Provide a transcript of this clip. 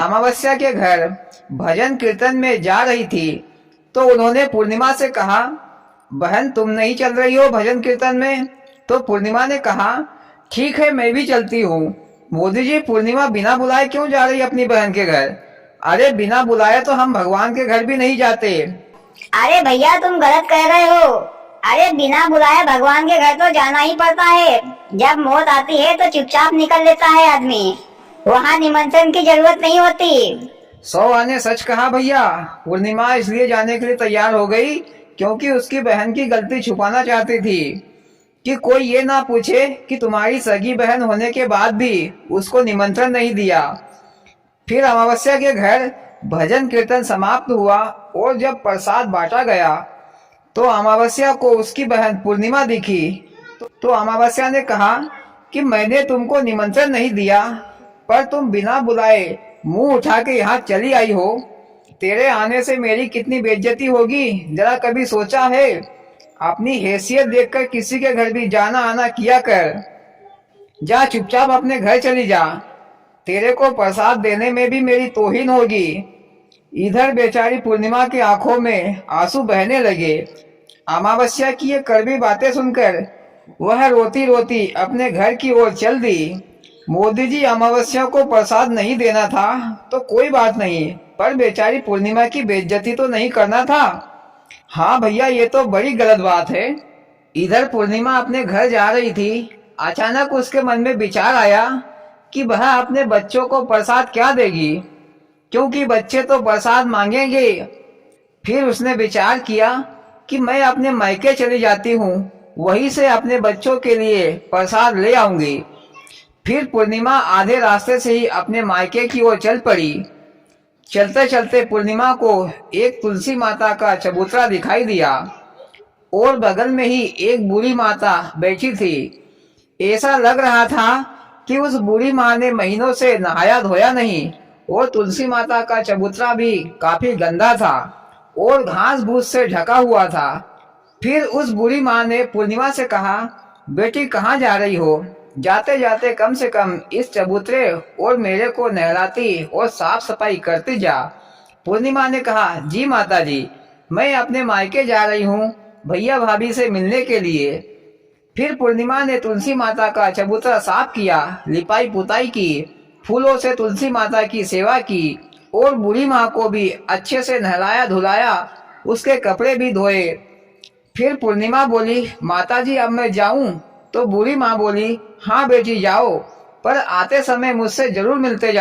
अमावस्या के घर भजन कीर्तन में जा रही थी तो उन्होंने पूर्णिमा से कहा, बहन तुम नहीं चल रही हो भजन कीर्तन में? तो पूर्णिमा ने कहा, ठीक है मैं भी चलती हूँ। मोदी जी, पूर्णिमा बिना बुलाए क्यों जा रही अपनी बहन के घर? अरे बिना बुलाए तो हम भगवान के घर भी नहीं जाते। अरे भैया तुम गलत कह रहे हो। अरे बिना बुलाए भगवान के घर तो जाना ही पड़ता है। जब मौत आती है तो चुपचाप निकल लेता है आदमी, वहाँ निमंत्रण की जरूरत नहीं होती। 100 आने सच कहा भैया। पूर्णिमा इसलिए जाने के लिए तैयार हो गई क्योंकि उसकी बहन की गलती छुपाना चाहती थी कि कोई ये ना पूछे कि तुम्हारी सगी बहन होने के बाद भी उसको निमंत्रण नहीं दिया। फिर अमावस्या के घर भजन कीर्तन समाप्त हुआ और जब प्रसाद बांटा गया तो अमावस्या को उसकी बहन पूर्णिमा दिखी। तो अमावस्या ने कहा कि मैंने तुमको निमंत्रण नहीं दिया, पर तुम बिना बुलाए मुंह उठा के यहाँ चली आई हो। तेरे आने से मेरी कितनी बेइज्जती होगी, जरा कभी सोचा है? अपनी हैसियत देखकर किसी के घर भी जाना आना किया कर। जा चुपचाप अपने घर चली जा, तेरे को प्रसाद देने में भी मेरी तौहीन होगी। इधर बेचारी पूर्णिमा की आंखों में आंसू बहने लगे। अमावस्या की ये कड़वी बातें सुनकर वह रोती रोती अपने घर की ओर चल दी। मोदी जी, अमावस्या को प्रसाद नहीं देना था तो कोई बात नहीं, पर बेचारी पूर्णिमा की बेइज्जती तो नहीं करना था। हाँ भैया, ये तो बड़ी गलत बात है। इधर पूर्णिमा अपने घर जा रही थी, अचानक उसके मन में विचार आया कि वह अपने बच्चों को प्रसाद क्या देगी, क्योंकि बच्चे तो प्रसाद मांगेंगे। फिर उसने विचार किया कि मैं अपने मायके चली जाती हूँ, वहीं से अपने बच्चों के लिए प्रसाद ले आऊंगी। फिर पूर्णिमा आधे रास्ते से ही अपने मायके की ओर चल पड़ी। चलते चलते पूर्णिमा को एक तुलसी माता का चबूतरा दिखाई दिया और बगल में ही एक बूढ़ी माता बैठी थी। ऐसा लग रहा था कि उस बूढ़ी माँ ने महीनों से नहाया धोया नहीं और तुलसी माता का चबूतरा भी काफी गंदा था और घास फूस से ढका हुआ था। फिर उस बूढ़ी माँ ने पूर्णिमा से कहा, बेटी कहाँ जा रही हो? जाते जाते कम से कम इस चबूतरे और मेरे को नहलाती और साफ सफाई करती जा। पूर्णिमा ने कहा, जी माता जी, मैं अपने मायके जा रही हूँ भैया भाभी से मिलने के लिए। फिर पूर्णिमा ने तुलसी माता का चबूतरा साफ किया, लिपाई पुताई की, फूलों से तुलसी माता की सेवा की और बूढ़ी माँ को भी अच्छे से नहलाया धुलाया, उसके कपड़े भी धोए। फिर पूर्णिमा बोली, माता जी अब मैं जाऊं? तो बूढ़ी माँ बोली, हाँ बेटी जाओ, पर आते समय मुझसे जरूर मिलते जाओ।